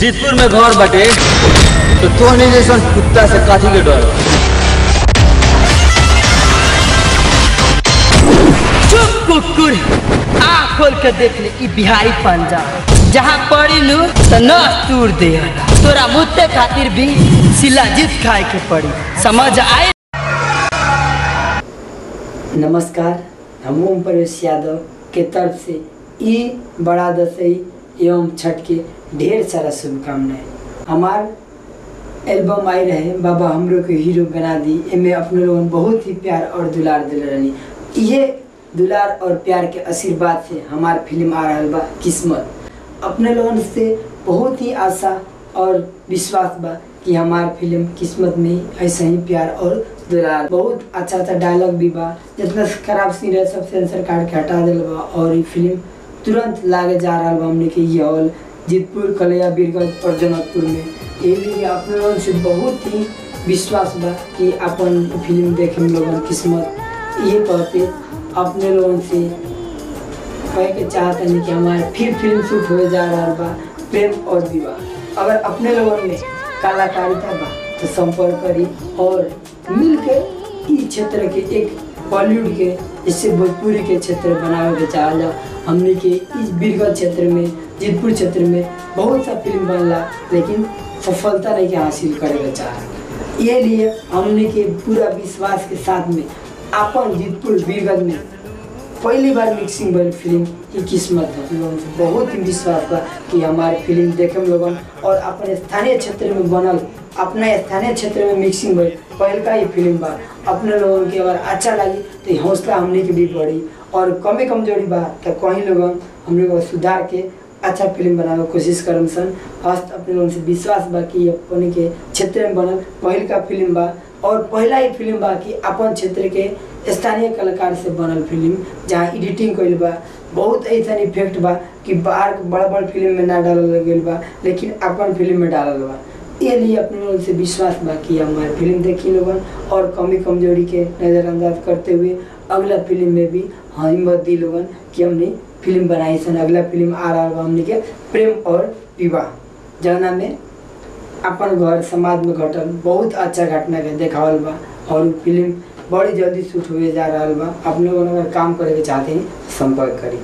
जीतपुर में घर बाटे तो तोहनी जैसन कुत्ता से काठी के डर। चुप कुकुर, आँख खोल के देख ले ई बिहारी पंजा जहाँ पड़ी लू तो नस तूर दे। तोरा मुद्दे खातिर भी शिलाजीत खाए के पड़ी, समझ आए। नमस्कार, हम ओम प्रवेश यादव के तरफ से ई बड़ा दशई एवं छठ के ढेर सारा शुभकामनाएं। हमार एल्बम आई रहे बाबा हमरो के हीरो बना दी, एमे अपने लोगन बहुत ही प्यार और दुलार दिल रहनी। ये दुलार और प्यार के आशीर्वाद से हमार फिल्म आ रहा बा किस्मत। अपने लोगन से बहुत ही आशा और विश्वास बा कि हमार फिल्म किस्मत में ऐसा ही प्यार और दुलार, बहुत अच्छा डायलॉग भी बा। जितना खराब सीन है सब सेंसर काट के हटा दिल बा और ये फिल्म तुरंत लागे जा रहा बा हमने के ये हॉल जीतपुर, कलैया, बीरगंज और जनकपुर में। ये लिए अपने लोगन से बहुत ही विश्वास बा कि अपन फिल्म देखे हम लोगन किस्मत। ये कहते अपने लोगों से कहे के चाहते हैं कि हमारे फिर फिल्म शूट हो जा रहा बा प्रेम और विवाह। अगर अपने लोगों में कलाकारिता बा तो संपर्क करी और मिल के इस क्षेत्र के एक बॉलीवुड के इससे भोजपुरी के क्षेत्र बनावे के चाह जाओ। हमने के इस बीरगंज क्षेत्र में, जीतपुर क्षेत्र में बहुत सा फिल्म बनला लेकिन सफलता नहीं के हासिल करे चाह। ये लिए हमने के पूरा विश्वास के साथ में अपन जीतपुर बीरगंज में पहली बार मिक्सिंग बनी फिल्म की किस्मत है। लोगों से बहुत ही विश्वास था कि हमारे फिल्म देखे हम लोगन और अपने स्थानीय क्षेत्र में बनल, अपने स्थानीय क्षेत्र में मिक्सिंग बनी पहल का ये फिल्म बा। अपने लोगों की अगर अच्छा लगी तो हौसला हमने की भी बढ़ी और कमी कमजोरी बा तो कहीं लोग हम लोग सुधार के अच्छा फिल्म बनावे कोशिश करम सन। फर्स्ट अपने लोगों से विश्वास बा कि अपने के क्षेत्र में बनल पहल का फिल्म बा और पहला ही फिल्म बा कि अपन क्षेत्र के स्थानीय कलाकार से बनल फिल्म जहाँ एडिटिंग कइल बा। बहुत ऐसा इफेक्ट बा कि बाहर बड़ा बड़ा फिल्म में ना डालल गइल बा लेकिन अपन फिल्म में डालल बा। ये लिए अपने लोगों से विश्वास बा कि हमारे फिल्म देखी लोगन और कमी कमजोरी के नज़रअंदाज करते हुए अगला फिल्म में भी हिम्मत दी लोगन कि हमने फिल्म बनाई सन। अगला फिल्म आ रहा बा हमने के प्रेम और विवाह, जौना में अपन घर समाज में घटल बहुत अच्छा घटना के देखावल बा और फिल्म बड़ी जल्दी शूट हुए जा रहा बा। आप लोगों अगर काम करे के चाहते हैं संपर्क करी।